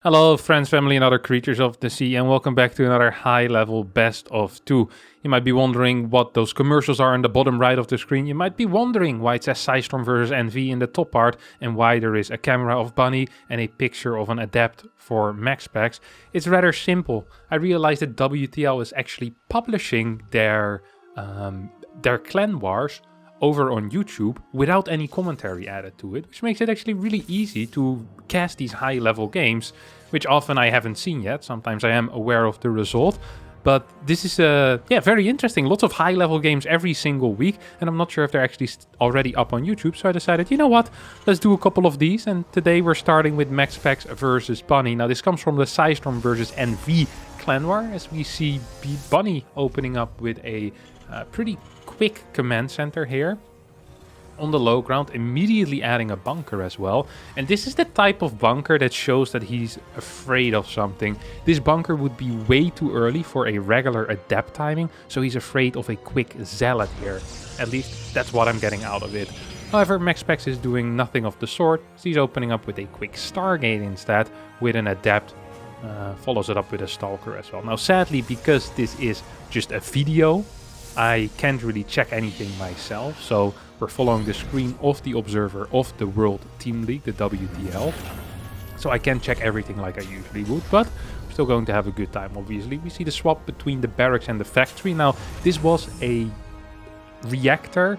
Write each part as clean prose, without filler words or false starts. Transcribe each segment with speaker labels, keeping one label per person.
Speaker 1: Hello friends, family and other creatures of the sea, and welcome back to another high level best of 2. You might be wondering what those commercials are in the bottom right of the screen. You might be wondering why it says Harstem versus NV in the top part and why there is a camera of Bunny and a picture of an adept for MAXPAX. It's rather simple. I realized that WTL is actually publishing their clan wars over on YouTube without any commentary added to it, which makes it actually really easy to cast these high level games, which often I haven't seen yet. Sometimes I am aware of the result, but this is very interesting. Lots of high level games every single week, and I'm not sure if they're actually already up on YouTube, so I decided, you know what, let's do a couple of these, and today we're starting with MAXPAX versus Bunny. Now this comes from the Harstem versus NV clan war, as we see Bunny opening up with a pretty quick command center here on the low ground, immediately adding a bunker as well. And this is the type of bunker that shows that he's afraid of something. This bunker would be way too early for a regular adept timing, so he's afraid of a quick zealot here. At least that's what I'm getting out of it. However, MAXPAX is doing nothing of the sort. He's opening up with a quick Stargate instead with an adept. Follows it up with a stalker as well. Now sadly, because this is just a video, I can't really check anything myself, so we're following the screen of the observer of the World Team League, the WTL. So I can't check everything like I usually would, but we're still going to have a good time, obviously. We see the swap between the barracks and the factory. Now, this was a reactor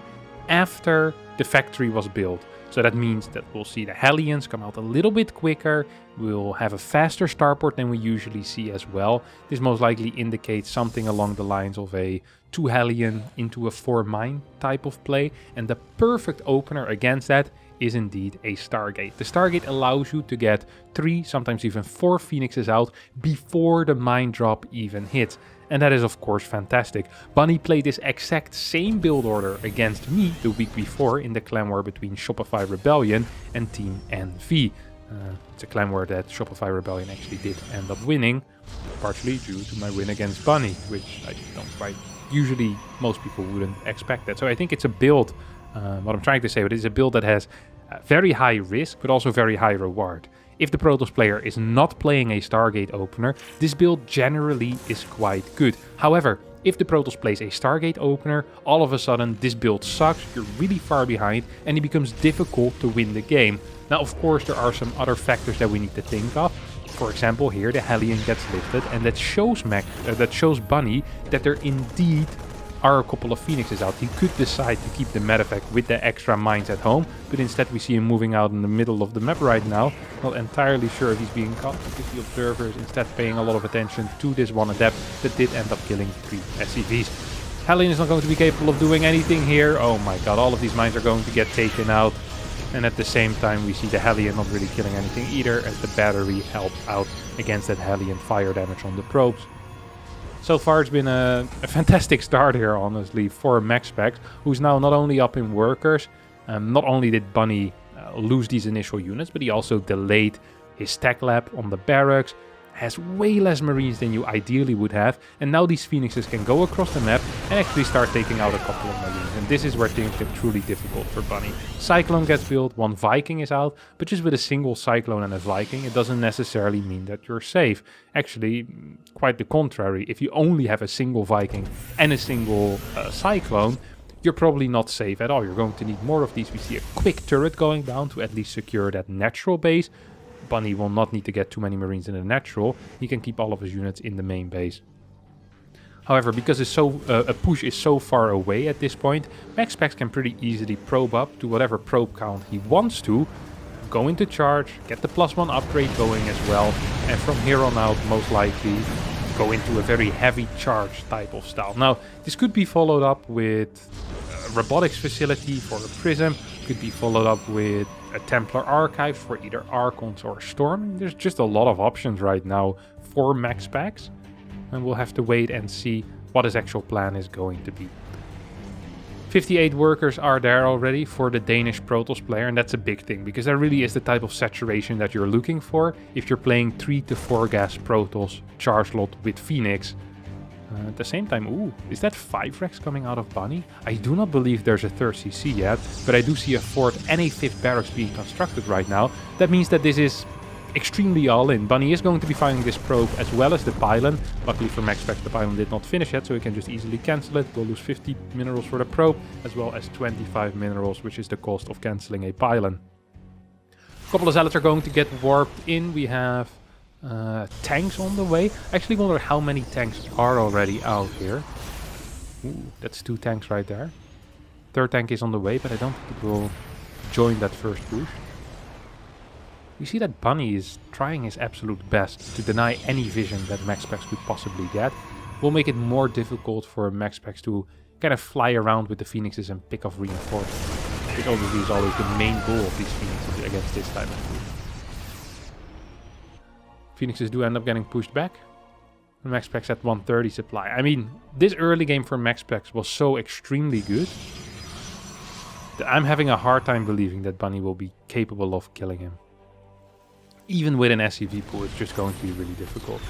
Speaker 1: after the factory was built. So that means that we'll see the Hellions come out a little bit quicker. We'll have a faster starport than we usually see as well. This most likely indicates something along the lines of a 2 Hellion into a 4 mine type of play. And the perfect opener against that is indeed a Stargate. The Stargate allows you to get 3, sometimes even 4 Phoenixes out before the mine drop even hits. And that is of course fantastic. Bunny played this exact same build order against me the week before in the clan war between Shopify Rebellion and Team NV. It's a clan war that Shopify Rebellion actually did end up winning, partially due to my win against Bunny, which I don't quite, usually most people wouldn't expect that. So I think it's a build, what I'm trying to say, but it's a build that has very high risk, but also very high reward. If the Protoss player is not playing a Stargate opener, this build generally is quite good. However, if the Protoss plays a Stargate opener, all of a sudden this build sucks, you're really far behind, and it becomes difficult to win the game. Now, of course, there are some other factors that we need to think of. For example, here the Hellion gets lifted, and that shows Bunny that there indeed are a couple of Phoenixes out. He could decide to keep the medevac with the extra mines at home, but instead we see him moving out in the middle of the map right now. Not entirely sure if he's being caught, because the observer is instead paying a lot of attention to this one adept that did end up killing 3 SCVs. Hellion is not going to be capable of doing anything here. Oh my god, all of these mines are going to get taken out. And at the same time we see the Hellion not really killing anything either, as the battery helped out against that Hellion fire damage on the probes. So far it's been a fantastic start here, honestly, for MAXPAX, who's now not only up in workers. Not only did Bunny lose these initial units, but he also delayed his tech lab on the barracks, has way less marines than you ideally would have, and now these Phoenixes can go across the map and actually start taking out a couple of marines, and this is where things get truly difficult for Bunny. Cyclone gets built, 1 Viking is out, but just with a single Cyclone and a Viking, it doesn't necessarily mean that you're safe. Actually, quite the contrary. If you only have a single Viking and a single Cyclone, you're probably not safe at all. You're going to need more of these. We see a quick turret going down to at least secure that natural base. Bunny will not need to get too many marines in the natural. He can keep all of his units in the main base. However, because a push is so far away at this point, MAXPAX can pretty easily probe up to whatever probe count he wants to, go into charge, get the +1 upgrade going as well, and from here on out most likely go into a very heavy charge type of style. Now, this could be followed up with a robotics facility for a Prism, could be followed up with a Templar Archive for either Archons or Storm. There's just a lot of options right now for MAXPAX, and we'll have to wait and see what his actual plan is going to be. 58 workers are there already for the Danish Protoss player, and that's a big thing, because that really is the type of saturation that you're looking for if you're playing 3 to 4 gas Protoss charge lot with Phoenix. At the same time, ooh, is that 5 Rex coming out of Bunny? I do not believe there's a 3rd CC yet, but I do see a 4th and a 5th barracks being constructed right now. That means that this is extremely all in. Bunny is going to be finding this probe as well as the pylon. Luckily for MAXPAX, the pylon did not finish yet, so he can just easily cancel it. We'll lose 50 minerals for the probe, as well as 25 minerals, which is the cost of cancelling a pylon. A couple of zealots are going to get warped in. We have tanks on the way. I actually wonder how many tanks are already out here. Ooh, that's 2 tanks right there. Third tank is on the way, but I don't think it will join that first push. You see that Bunny is trying his absolute best to deny any vision that MAXPAX could possibly get. Will make it more difficult for MAXPAX to kind of fly around with the Phoenixes and pick off reinforcements. Which obviously is always the main goal of these Phoenixes against this type of food. Phoenixes do end up getting pushed back. MAXPAX at 130 supply. I mean, this early game for MAXPAX was so extremely good that I'm having a hard time believing that Bunny will be capable of killing him. Even with an SCV pool, it's just going to be really difficult.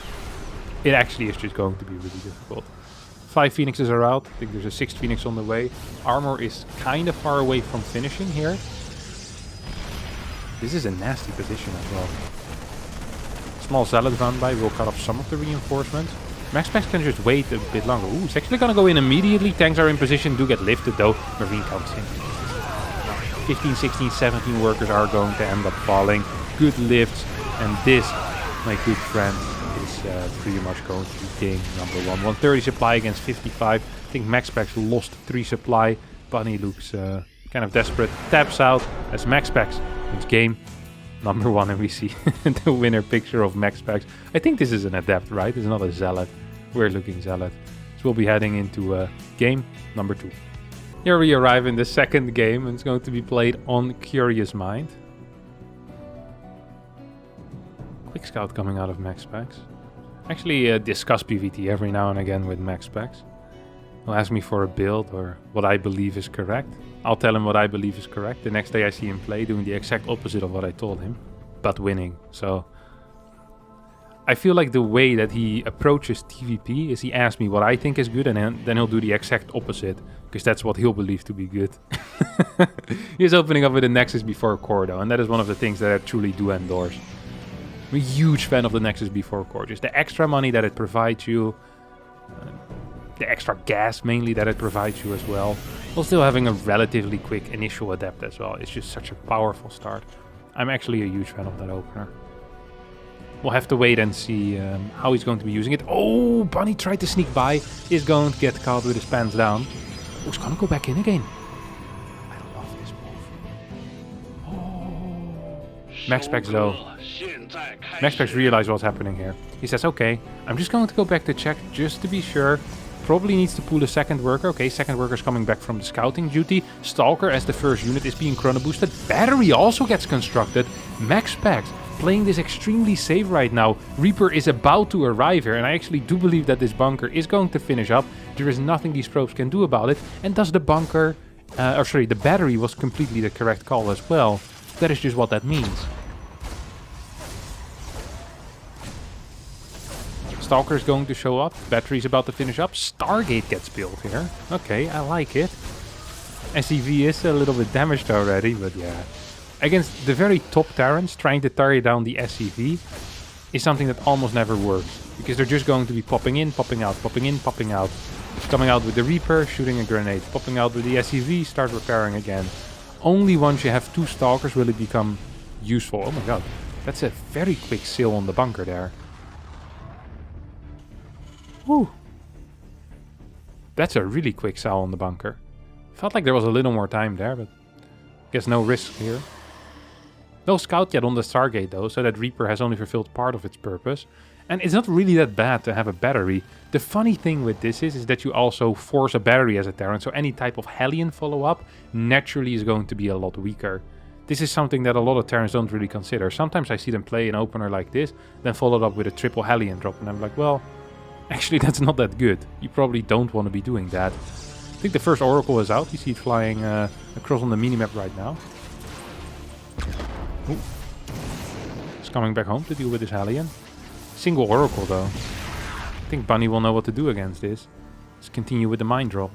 Speaker 1: It actually is just going to be really difficult. 5 Phoenixes are out. I think there's a 6th Phoenix on the way. Armor is kind of far away from finishing here. This is a nasty position as well. Small Zealot run by will cut off some of the reinforcements. MAXPAX can just wait a bit longer. Ooh, it's actually going to go in immediately. Tanks are in position, do get lifted though. Marine comes in. 15, 16, 17 workers are going to end up falling. Good lifts. And this, my good friend, is pretty much going to be king number 1. 130 supply against 55. I think MAXPAX lost 3 supply. Bunny looks kind of desperate. Taps out as MAXPAX wins game number 1. And we see the winner picture of MAXPAX. I think this is an adept, right? It's not a zealot. Weird looking zealot. So we'll be heading into game number 2. Here we arrive in the second game. And it's going to be played on Curious Mind. Quick Scout coming out of MAXPAX. Actually discuss PvT every now and again with MAXPAX. He'll ask me for a build or what I believe is correct. I'll tell him what I believe is correct. The next day I see him play doing the exact opposite of what I told him, but winning. So I feel like the way that he approaches TVP is he asks me what I think is good and then he'll do the exact opposite because that's what he'll believe to be good. He's opening up with a Nexus before core though, and that is one of the things that I truly do endorse. I'm a huge fan of the Nexus before core. Just the extra money that it provides you, the extra gas mainly that it provides you as well, while still having a relatively quick initial adapt as well. It's just such a powerful start. I'm actually a huge fan of that opener. We'll have to wait and see how he's going to be using it. Oh, Bunny tried to sneak by. Is going to get caught with his pants down. Oh, he's going to go back in again. I love this move. Oh. MAXPAX though. MAXPAX realized what's happening here. He says, okay, I'm just going to go back to check just to be sure. Probably needs to pull a second worker. Okay, second worker's coming back from the scouting duty. Stalker as the first unit is being chrono boosted. Battery also gets constructed. MAXPAX playing this extremely safe right now. Reaper is about to arrive here, and I actually do believe that this bunker is going to finish up. There is nothing these probes can do about it. And thus the bunker, the battery was completely the correct call as well. That is just what that means. Stalker is going to show up. Battery is about to finish up. Stargate gets built here. Okay, I like it. SCV is a little bit damaged already, but yeah. Against the very top Terrans, trying to tarry down the SCV is something that almost never works. Because they're just going to be popping in, popping out, popping in, popping out. Coming out with the Reaper, shooting a grenade. Popping out with the SCV, start repairing again. Only once you have 2 Stalkers will it become useful. Oh my god, that's a very quick sail on the bunker there. Woo. That's a really quick sail on the bunker. Felt like there was a little more time there, but guess no risk here. No scout yet on the Stargate though, so that Reaper has only fulfilled part of its purpose. And it's not really that bad to have a battery. The funny thing with this is that you also force a battery as a Terran, so any type of Hellion follow-up naturally is going to be a lot weaker. This is something that a lot of Terrans don't really consider. Sometimes I see them play an opener like this, then followed up with a triple Hellion drop, and I'm like, well, actually that's not that good. You probably don't want to be doing that. I think the first Oracle is out. You see it flying across on the minimap right now. Ooh. It's coming back home to deal with this Hellion. Single Oracle though. I think Bunny will know what to do against this. Let's continue with the mine drop.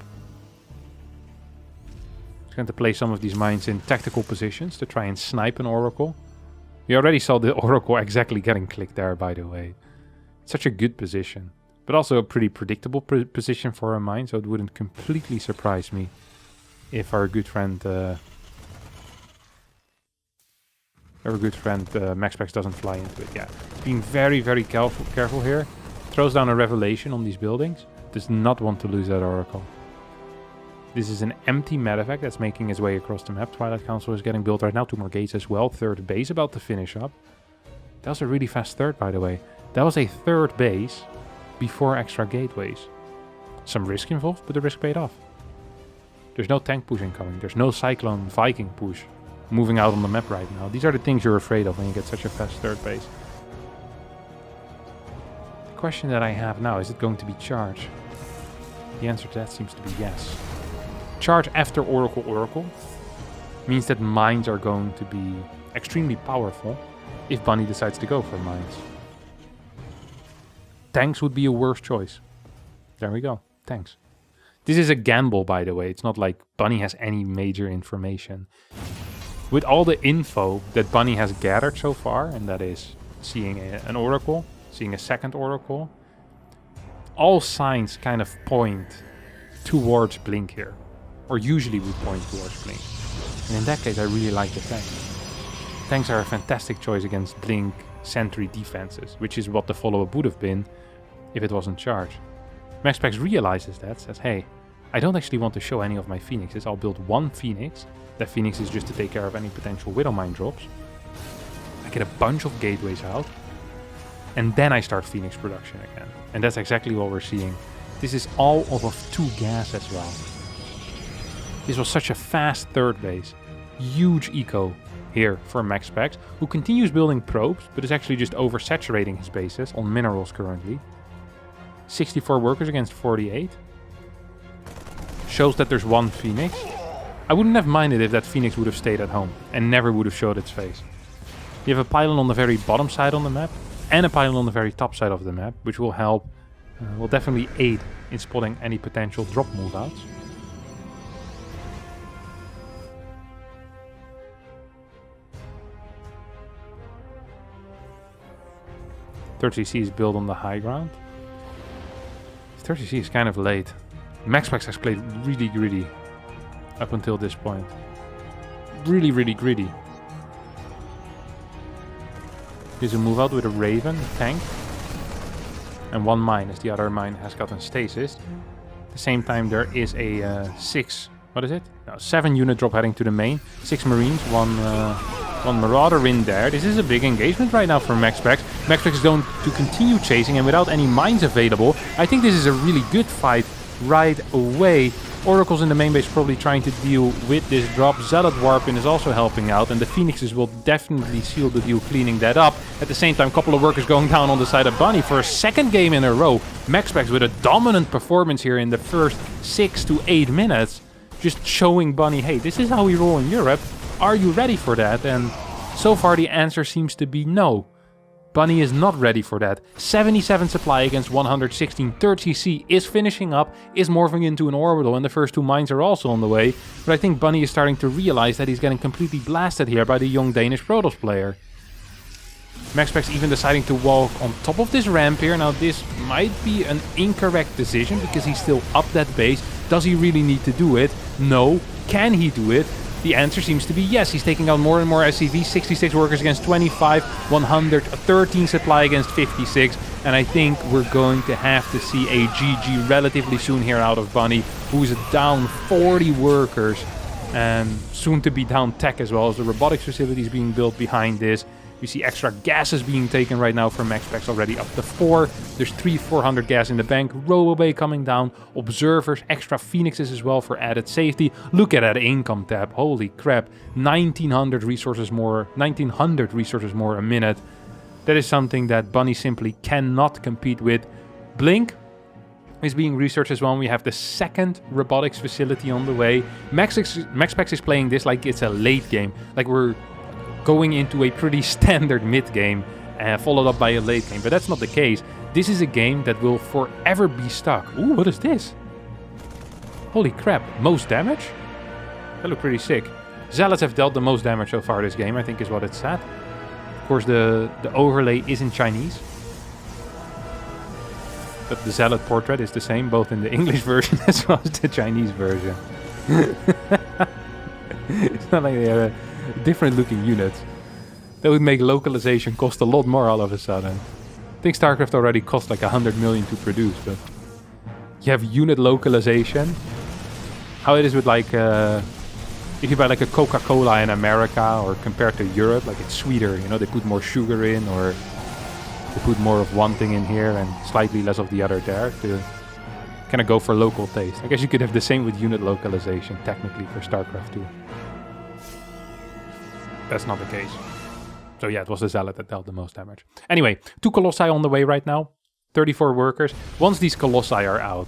Speaker 1: He's going to place some of these mines in tactical positions to try and snipe an Oracle. We already saw the Oracle exactly getting clicked there, by the way. Such a good position. But also a pretty predictable position for a mine, so it wouldn't completely surprise me if our good friend MAXPAX doesn't fly into it. Yeah, being very, very careful here. Throws down a revelation on these buildings. Does not want to lose that Oracle. This is an empty medevac that's making its way across the map. Twilight Council is getting built right now. 2 more gates as well. Third base about to finish up. That was a really fast third, by the way. That was a third base before extra gateways. Some risk involved, but the risk paid off. There's no tank push incoming. There's no Cyclone Viking push moving out on the map right now. These are the things you're afraid of when you get such a fast third base. The question that I have now, is it going to be charge? The answer to that seems to be yes. Charge after Oracle means that mines are going to be extremely powerful if Bunny decides to go for mines. Tanks would be a worse choice. There we go. Tanks. This is a gamble, by the way. It's not like Bunny has any major information. With all the info that Bunny has gathered so far, and that is seeing an Oracle, seeing a second Oracle, all signs kind of point towards Blink here. Or usually would point towards Blink. And in that case, I really like the tanks. Tanks are a fantastic choice against Blink Sentry defenses, which is what the follow-up would have been if it wasn't charged. MAXPAX realizes that, says, hey, I don't actually want to show any of my Phoenixes. I'll build 1 Phoenix. That Phoenix is just to take care of any potential Widow Mine drops. I get a bunch of gateways out. And then I start Phoenix production again. And that's exactly what we're seeing. This is all off of 2 gas as well. This was such a fast third base. Huge eco here for MAXPAX, who continues building probes, but is actually just oversaturating his bases on minerals currently. 64 workers against 48. Shows that there's 1 Phoenix. I wouldn't have minded if that Phoenix would have stayed at home and never would have showed its face. You have a pylon on the very bottom side on the map and a pylon on the very top side of the map, which will help, will definitely aid in spotting any potential drop move outs. Third CC is built on the high ground. 30C is kind of late. MAXPAX has played really greedy up until this point. Really, really greedy. Here's a move out with a Raven, a tank. And 1 mine, as the other mine has gotten stasis. At the same time, there is a 7 unit drop heading to the main. 6 Marines, 1 Marauder in there. This is a big engagement right now for MAXPAX. MAXPAX is going to continue chasing, and without any mines available, I think this is a really good fight right away. Oracle's in the main base probably trying to deal with this drop. Zealot Warpin is also helping out, and the Phoenixes will definitely seal the deal cleaning that up. At the same time, a couple of workers going down on the side of Bunny for a second game in a row. MAXPAX with a dominant performance here in the first 6 to 8 minutes. Just showing Bunny, hey, this is how we roll in Europe. Are you ready for that? And so far the answer seems to be no. Bunny is not ready for that. 77 supply against 116. 30C is finishing up, is morphing into an orbital, and the first 2 mines are also on the way. But I think Bunny is starting to realize that he's getting completely blasted here by the young Danish Protoss player. MAXPAX even deciding to walk on top of this ramp here. Now this might be an incorrect decision because he's still up that base. Does he really need to do it? No. Can he do it? The answer seems to be yes. He's taking out more and more SCV. 66 workers against 25, 113 supply against 56. And I think we're going to have to see a GG relatively soon here out of Bunny, who's down 40 workers. And soon to be down tech as well, as the robotics facilities being built behind this. We see extra gases being taken right now from MAXPAX already up to 4. There's 400 gas in the bank. Robobay coming down. Observers, extra Phoenixes as well for added safety. Look at that income tab. Holy crap. 1900 resources more a minute. That is something that Bunny simply cannot compete with. Blink is being researched as well. We have the second robotics facility on the way. MAXPAX is playing this like it's a late game. Like we're going into a pretty standard mid game followed up by a late game, but that's not the case. This is a game that will forever be stuck. Ooh, what is this? Holy crap, most damage? That looked pretty sick. Zealots have dealt the most damage so far this game, I think is what it's at. course, the overlay is in Chinese. But the Zealot portrait is the same, both in the English version as well as the Chinese version. It's not like they are different looking units. That would make localization cost a lot more all of a sudden. I think StarCraft already cost like 100 million to produce, but you have unit localization. How it is with like, if you buy like a Coca-Cola in America or compared to Europe, like it's sweeter, you know, they put more sugar in, or they put more of one thing in here and slightly less of the other there to kind of go for local taste. I guess you could have the same with unit localization, technically, for StarCraft 2. That's not the case. So yeah, it was the Zealot that dealt the most damage. Anyway, 2 Colossi on the way right now. 34 workers. Once these Colossi are out,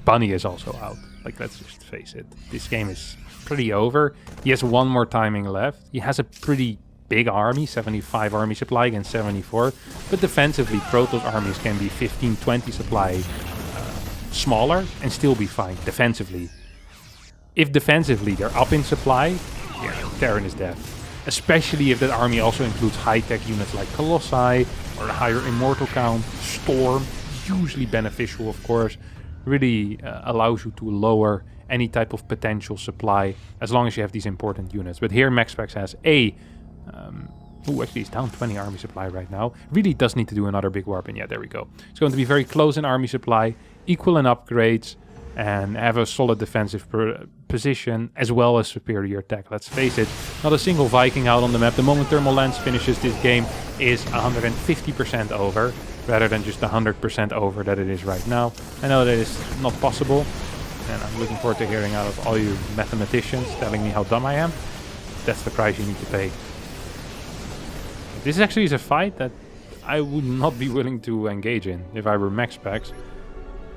Speaker 1: Bunny is also out. Like, let's just face it. This game is pretty over. He has 1 more timing left. He has a pretty big army, 75 army supply against 74. But defensively, Protoss armies can be 15, 20 supply smaller and still be fine defensively. If defensively they're up in supply, yeah, Terran is dead. Especially if that army also includes high-tech units like Colossi or a higher Immortal count, Storm, hugely beneficial of course, really allows you to lower any type of potential supply as long as you have these important units. But here MAXPAX has actually he's down 20 army supply right now. Really does need to do another big warp, and yeah, there we go. It's going to be very close in army supply, equal in upgrades, and have a solid defensive position as well as superior tech. Let's face it, not a single Viking out on the map. The moment Thermal Lance finishes, this game is 150% over, rather than just 100% over that it is right now. I know that is not possible, and I'm looking forward to hearing out of all you mathematicians telling me how dumb I am. That's the price you need to pay. This actually is a fight that I would not be willing to engage in if I were MAXPAX,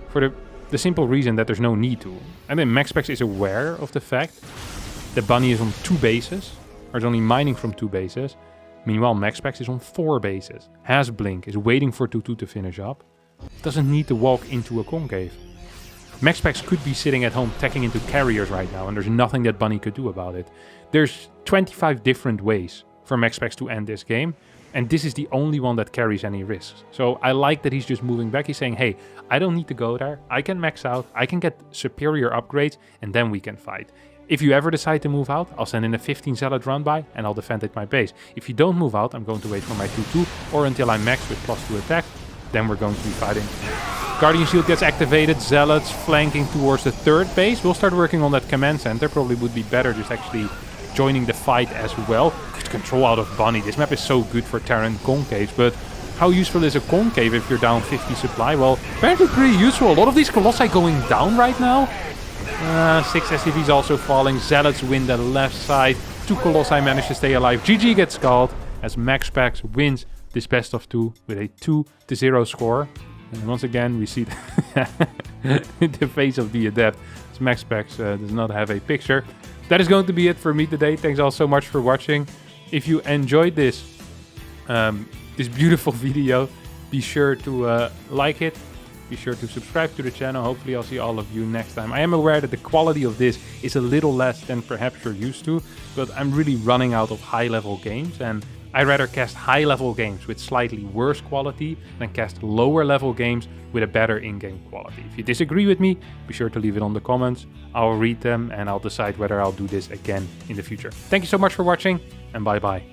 Speaker 1: for the simple reason that there's no need to. I mean, MAXPAX is aware of the fact that Bunny is on 2 bases, or is only mining from 2 bases. Meanwhile, MAXPAX is on 4 bases. Has Blink, is waiting for 2-2 to finish up. Doesn't need to walk into a concave. MAXPAX could be sitting at home teching into carriers right now, and there's nothing that Bunny could do about it. There's 25 different ways for MAXPAX to end this game, and this is the only one that carries any risks. So I like that he's just moving back. He's saying, hey, I don't need to go there. I can max out, I can get superior upgrades, and then we can fight. If you ever decide to move out, I'll send in a 15 Zealot run by, and I'll defend at my base. If you don't move out, I'm going to wait for my 2-2, or until I'm maxed with +2 attack, then we're going to be fighting. Guardian Shield gets activated, Zealots flanking towards the 3rd base. We'll start working on that command center. Probably would be better just actually joining the fight as well. Good control out of Bunny. This map is so good for Terran concaves, but how useful is a concave if you're down 50 supply? Well, apparently pretty useful. A lot of these Colossi going down right now. 6 SCVs also falling. Zealots win the left side. 2 Colossi manage to stay alive. GG gets called as MAXPAX wins this best of 2 with a 2-0 score. And once again, we see the face of the adept. MAXPAX does not have a picture. That is going to be it for me today. Thanks all so much for watching. If you enjoyed this beautiful video, be sure to like it. Be sure to subscribe to the channel. Hopefully I'll see all of you next time. I am aware that the quality of this is a little less than perhaps you're used to, but I'm really running out of high-level games, and I'd rather cast high-level games with slightly worse quality than cast lower-level games with a better in-game quality. If you disagree with me, be sure to leave it on the comments. I'll read them and I'll decide whether I'll do this again in the future. Thank you so much for watching, and bye-bye.